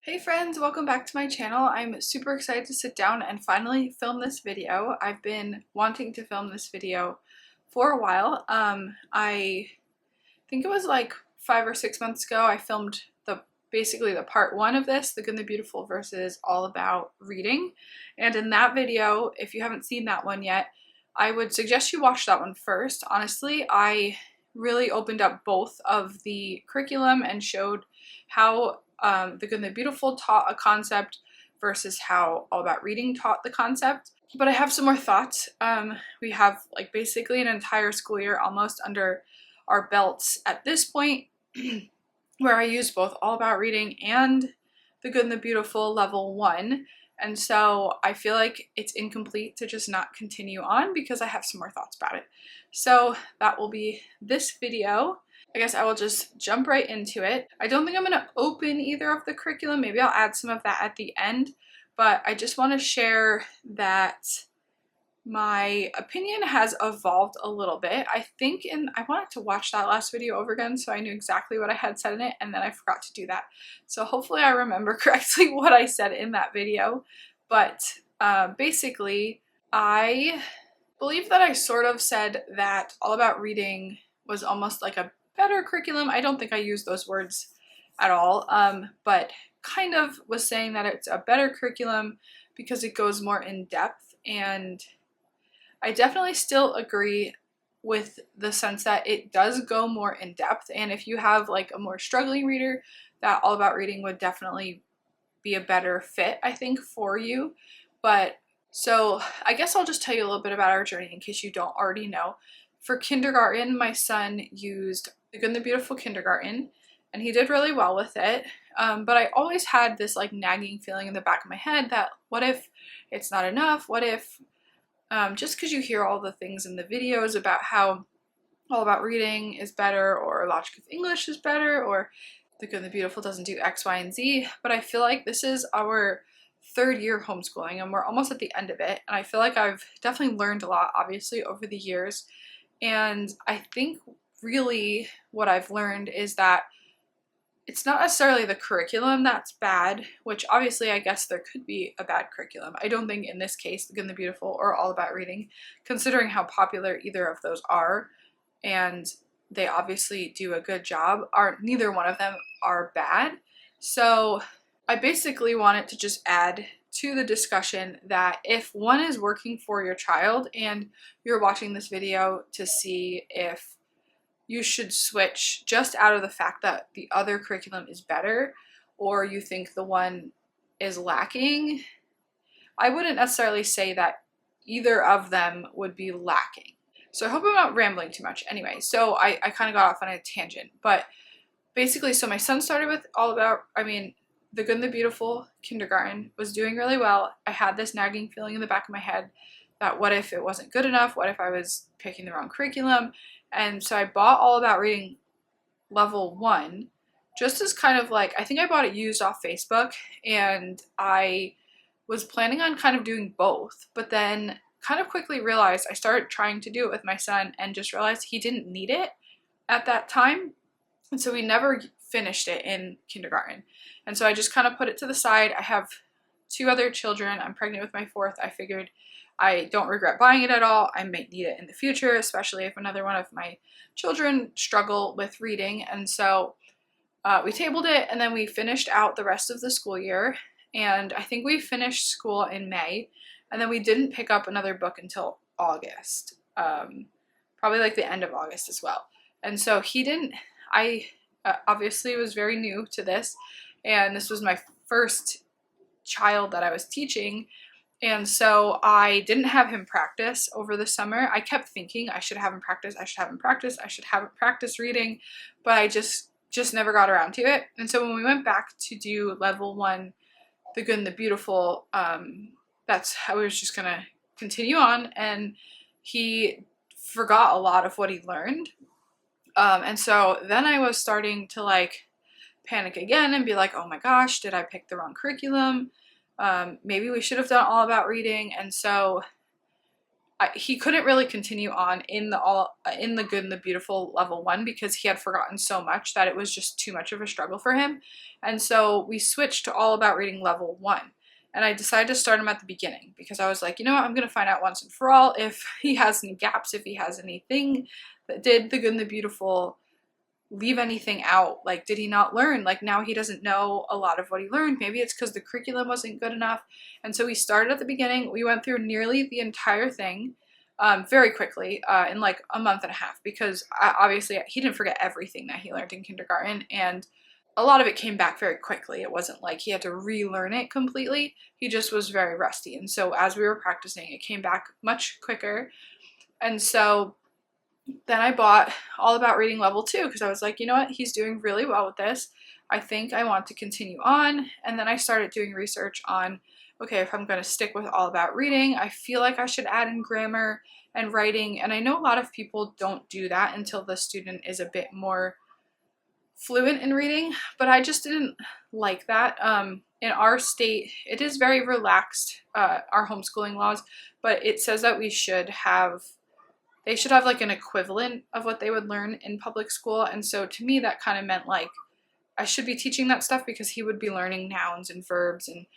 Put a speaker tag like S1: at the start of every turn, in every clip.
S1: Hey friends, welcome back to my channel. I'm super excited to sit down and finally film this video. I've been wanting to film this video for a while. I think it was like 5 or 6 months ago I filmed basically the part one of this, The Good and the Beautiful versus All About Reading. And in that video, if you haven't seen that one yet, I would suggest you watch that one first. Honestly, I really opened up both of the curriculum and showed how The Good and the Beautiful taught a concept versus how All About Reading taught the concept. But I have some more thoughts. We have like basically an entire school year almost under our belts at this point where I use both All About Reading and The Good and the Beautiful level 1. And so I feel like it's incomplete to just not continue on because I have some more thoughts about it. So that will be this video. I guess I will just jump right into it. I don't think I'm going to open either of the curriculum. Maybe I'll add some of that at the end. But I just want to share that my opinion has evolved a little bit. I wanted to watch that last video over again so I knew exactly what I had said in it, and then I forgot to do that. So hopefully I remember correctly what I said in that video. But basically, I believe that I sort of said that All About Reading was almost like a better curriculum. I don't think I used those words at all, but kind of was saying that it's a better curriculum because it goes more in depth, and I definitely still agree with the sense that it does go more in depth, and if you have like a more struggling reader, that All About Reading would definitely be a better fit, I think, for you. But so I guess I'll just tell you a little bit about our journey in case you don't already know. For kindergarten, my son used The Good and the Beautiful Kindergarten, and he did really well with it. But I always had this like nagging feeling in the back of my head that what if it's not enough? What if just because you hear all the things in the videos about how All About Reading is better, or Logic of English is better, or The Good and the Beautiful doesn't do X, Y, and Z. But I feel like this is our third year homeschooling and we're almost at the end of it. And I feel like I've definitely learned a lot, obviously, over the years. And I think really what I've learned is that it's not necessarily the curriculum that's bad, which obviously I guess there could be a bad curriculum. I don't think in this case The Good and the Beautiful or All About Reading, considering how popular either of those are, and they obviously do a good job, neither one of them are bad. So I basically wanted to just add to the discussion that if one is working for your child and you're watching this video to see if you should switch just out of the fact that the other curriculum is better, or you think the one is lacking, I wouldn't necessarily say that either of them would be lacking. So I hope I'm not rambling too much. Anyway, so I kind of got off on a tangent, but basically, so my son started with The Good and the Beautiful Kindergarten was doing really well. I had this nagging feeling in the back of my head that what if it wasn't good enough? What if I was picking the wrong curriculum? And so I bought All About Reading level 1 just as kind of like, I think I bought it used off Facebook, and I was planning on kind of doing both, but then kind of quickly realized I started trying to do it with my son and just realized he didn't need it at that time. And so we never finished it in kindergarten. And so I just kind of put it to the side. I have 2 other children. I'm pregnant with my 4th. I figured I don't regret buying it at all. I might need it in the future, especially if another one of my children struggle with reading. And so we tabled it, and then we finished out the rest of the school year. And I think we finished school in May, and then we didn't pick up another book until August, probably like the end of August as well. And so I obviously was very new to this, and this was my first child that I was teaching, and so I didn't have him practice over the summer. I kept thinking I should have him practice, I should have him practice, I should have him practice reading, but I just never got around to it. And so when we went back to do level 1, The Good and the Beautiful, that's how we was just gonna continue on, and he forgot a lot of what he learned. And so then I was starting to like panic again and be like, oh my gosh, did I pick the wrong curriculum? Maybe we should have done All About Reading. And so he couldn't really continue on in the Good and the Beautiful level 1 because he had forgotten so much that it was just too much of a struggle for him. And so we switched to All About Reading level 1. And I decided to start him at the beginning because I was like, you know what, I'm going to find out once and for all if he has any gaps, if he has anything that did the Good and the Beautiful leave anything out. Like, did he not learn? Like, now he doesn't know a lot of what he learned. Maybe it's because the curriculum wasn't good enough. And so we started at the beginning. We went through nearly the entire thing very quickly in like a month and a half because obviously he didn't forget everything that he learned in kindergarten, and a lot of it came back very quickly. It wasn't like he had to relearn it completely. He just was very rusty. And so as we were practicing, it came back much quicker. And so then I bought All About Reading level 2 because I was like, you know what, he's doing really well with this. I think I want to continue on. And then I started doing research on, okay, if I'm going to stick with All About Reading, I feel like I should add in grammar and writing. And I know a lot of people don't do that until the student is a bit more fluent in reading, but I just didn't like that. In our state, it is very relaxed, our homeschooling laws, but it says that they should have like an equivalent of what they would learn in public school. And so to me, that kind of meant like I should be teaching that stuff because he would be learning nouns and verbs and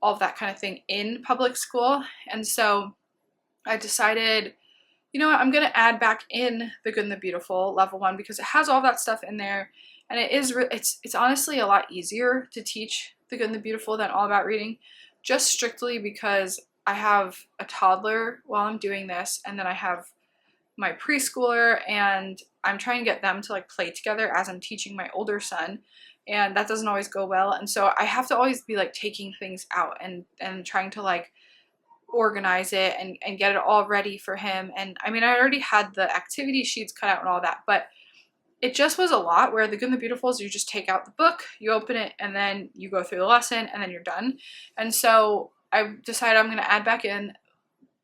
S1: all of that kind of thing in public school. And so I decided, you know what, I'm going to add back in the Good and the Beautiful level 1 because it has all that stuff in there. And it's honestly a lot easier to teach the Good and the Beautiful than All About Reading, just strictly because I have a toddler while I'm doing this, and then I have my preschooler, and I'm trying to get them to like play together as I'm teaching my older son, and that doesn't always go well. And so I have to always be like taking things out and trying to like organize it and get it all ready for him. And I mean, I already had the activity sheets cut out and all that, but it just was a lot. Where the Good and the Beautiful is you just take out the book, you open it, and then you go through the lesson, and then you're done. And so I decided I'm going to add back in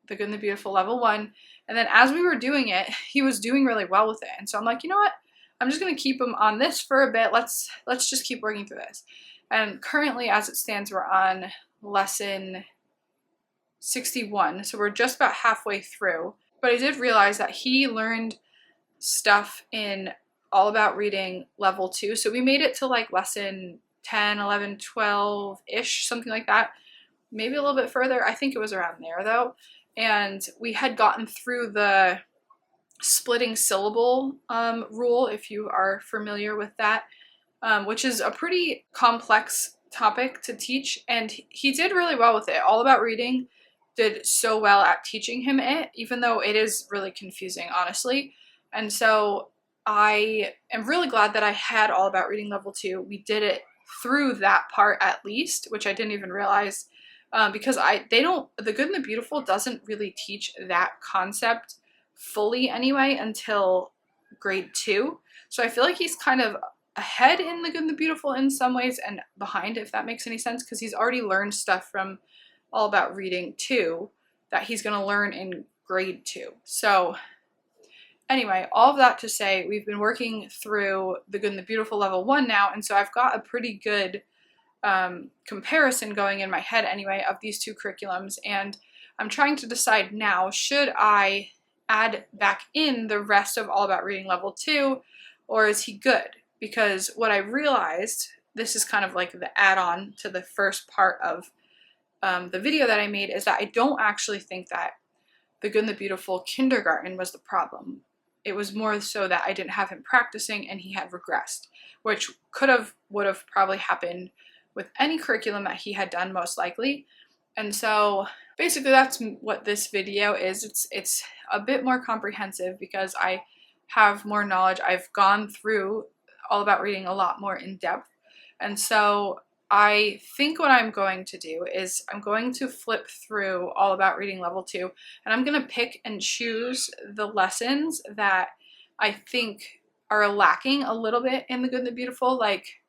S1: the Good and the Beautiful level 1. And then as we were doing it, he was doing really well with it. And so I'm like, you know what? I'm just going to keep him on this for a bit. Let's just keep working through this. And currently, as it stands, we're on lesson 61. So we're just about halfway through. But I did realize that he learned stuff in All About Reading level 2. So we made it to like lesson 10, 11, 12-ish, something like that. Maybe a little bit further. I think it was around there though. And we had gotten through the splitting syllable rule, if you are familiar with that, which is a pretty complex topic to teach. And he did really well with it. All About Reading did so well at teaching him it, even though it is really confusing, honestly. And so I am really glad that I had All About Reading level 2. We did it through that part at least, which I didn't even realize. Because the Good and the Beautiful doesn't really teach that concept fully anyway until grade 2. So I feel like he's kind of ahead in the Good and the Beautiful in some ways and behind, if that makes any sense, because he's already learned stuff from All About Reading 2 that he's going to learn in grade 2. So anyway, all of that to say, we've been working through the Good and the Beautiful level 1 now, and so I've got a pretty good comparison going in my head anyway of these two curriculums, and I'm trying to decide now, should I add back in the rest of All About Reading level 2, or is he good? Because what I realized, this is kind of like the add-on to the first part of the video that I made, is that I don't actually think that the Good and the Beautiful kindergarten was the problem. It was more so that I didn't have him practicing and he had regressed, which would have probably happened with any curriculum that he had done, most likely. And so basically that's what this video is. It's a bit more comprehensive because I have more knowledge. I've gone through All About Reading a lot more in depth. And so I think what I'm going to do is I'm going to flip through All About Reading level 2, and I'm going to pick and choose the lessons that I think are lacking a little bit in the Good and the Beautiful, like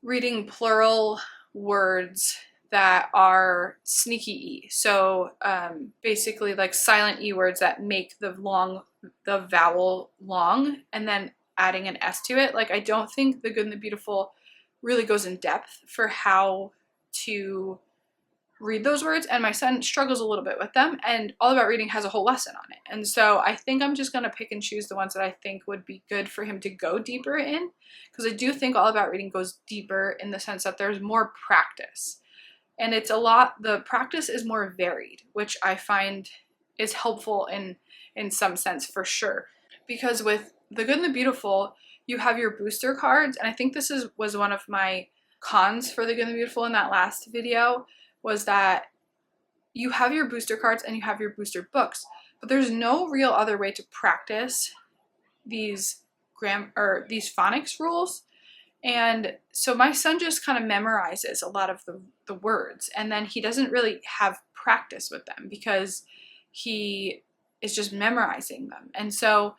S1: reading plural words that are sneaky E. So basically like silent E words that make the vowel long and then adding an S to it. Like, I don't think the Good and the Beautiful really goes in depth for how to read those words, and my son struggles a little bit with them, and All About Reading has a whole lesson on it. And so I think I'm just going to pick and choose the ones that I think would be good for him to go deeper in, because I do think All About Reading goes deeper in the sense that there's more practice. And it's a lot, the practice is more varied, which I find is helpful in some sense for sure. Because with The Good and the Beautiful, you have your booster cards, and I think this was one of my cons for The Good and the Beautiful in that last video, was that you have your booster cards and you have your booster books, but there's no real other way to practice these phonics rules. And so my son just kind of memorizes a lot of the words, and then he doesn't really have practice with them because he is just memorizing them. And so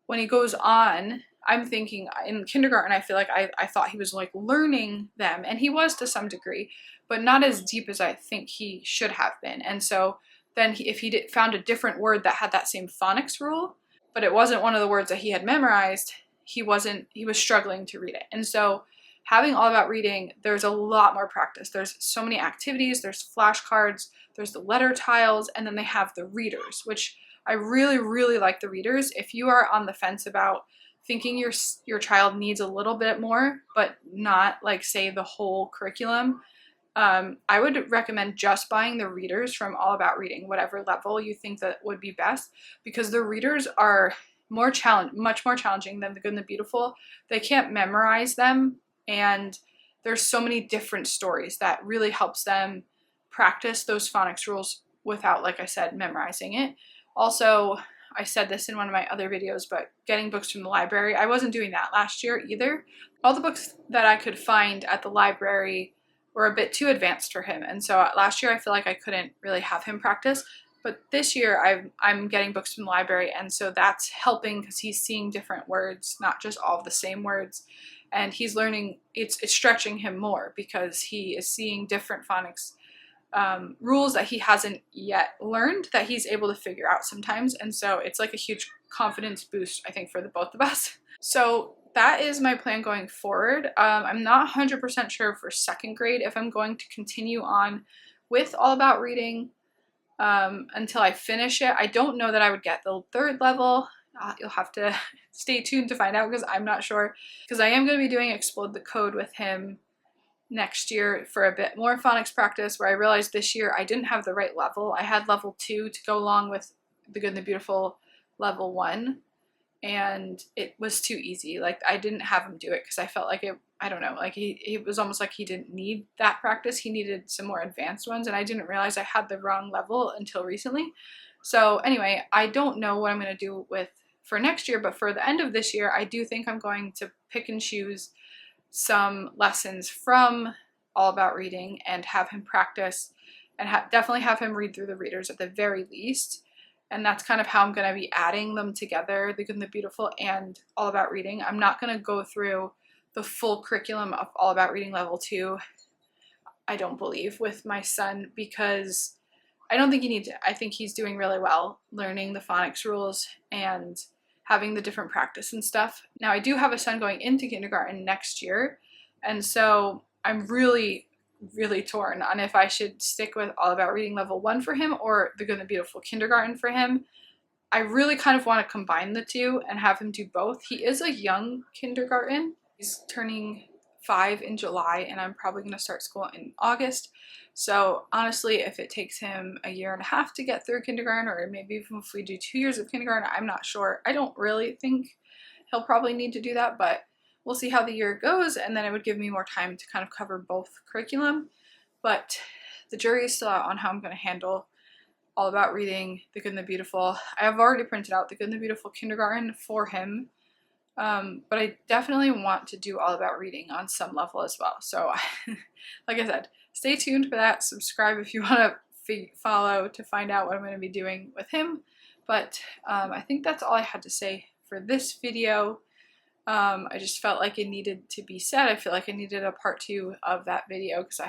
S1: when he goes on, I'm thinking in kindergarten, I feel like I thought he was like learning them, and he was to some degree, but not as deep as I think he should have been. And so then if he found a different word that had that same phonics rule, but it wasn't one of the words that he had memorized, he was struggling to read it. And so having All About Reading, there's a lot more practice. There's so many activities, there's flashcards, there's the letter tiles, and then they have the readers, which I really, really like the readers. If you are on the fence about thinking your child needs a little bit more, but not like say the whole curriculum, I would recommend just buying the readers from All About Reading, whatever level you think that would be best, because the readers are much more challenging than The Good and the Beautiful. They can't memorize them, and there's so many different stories that really helps them practice those phonics rules without, like I said, memorizing it. Also, I said this in one of my other videos, but getting books from the library, I wasn't doing that last year either. All the books that I could find at the library were a bit too advanced for him, and so last year I feel like I couldn't really have him practice. But this year I'm getting books from the library, and so that's helping because he's seeing different words, not just all of the same words, and he's learning. It's stretching him more because he is seeing different phonics rules that he hasn't yet learned that he's able to figure out sometimes, and so it's like a huge confidence boost, I think, for the both of us. So that is my plan going forward. I'm not 100% sure for second grade if I'm going to continue on with All About Reading until I finish it. I don't know that I would get the third level. You'll have to stay tuned to find out because I'm not sure. Because I am going to be doing Explode the Code with him next year for a bit more phonics practice, where I realized this year I didn't have the right level. I had level 2 to go along with The Good and the Beautiful level 1, and it was too easy. Like, I didn't have him do it because I felt like I don't know, like it was almost like he didn't need that practice. He needed some more advanced ones, and I didn't realize I had the wrong level until recently. So anyway, I don't know what I'm going to do for next year, but for the end of this year, I do think I'm going to pick and choose some lessons from All About Reading and have him practice, and definitely have him read through the readers at the very least. And that's kind of how I'm going to be adding them together, The Good and the Beautiful and All About Reading. I'm not going to go through the full curriculum of All About Reading level 2, I don't believe, with my son, because I don't think you need to. I think he's doing really well learning the phonics rules and having the different practice and stuff. Now, I do have a son going into kindergarten next year, and so I'm really, really torn on if I should stick with All About Reading level 1 for him or The Good and the Beautiful kindergarten for him. I really kind of want to combine the two and have him do both. He is a young kindergarten. He's turning 5 in July, and I'm probably going to start school in August. So honestly, if it takes him a year and a half to get through kindergarten, or maybe even if we do 2 years of kindergarten, I'm not sure. I don't really think he'll probably need to do that, but we'll see how the year goes, and then it would give me more time to kind of cover both curriculum. But the jury is still out on how I'm going to handle All About Reading, The Good and the Beautiful. I have already printed out The Good and the Beautiful kindergarten for him, but I definitely want to do All About Reading on some level as well. So like I said, stay tuned for that. Subscribe if you want to follow to find out what I'm going to be doing with him. But I think that's all I had to say for this video. I just felt like it needed to be said. I feel like I needed a part 2 of that video because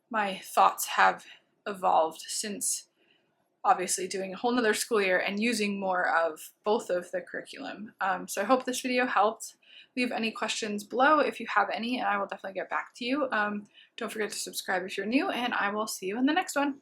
S1: my thoughts have evolved since obviously doing a whole nother school year and using more of both of the curriculum. So I hope this video helped. leave any questions below if you have any, and I will definitely get back to you. Don't forget to subscribe if you're new, and I will see you in the next one.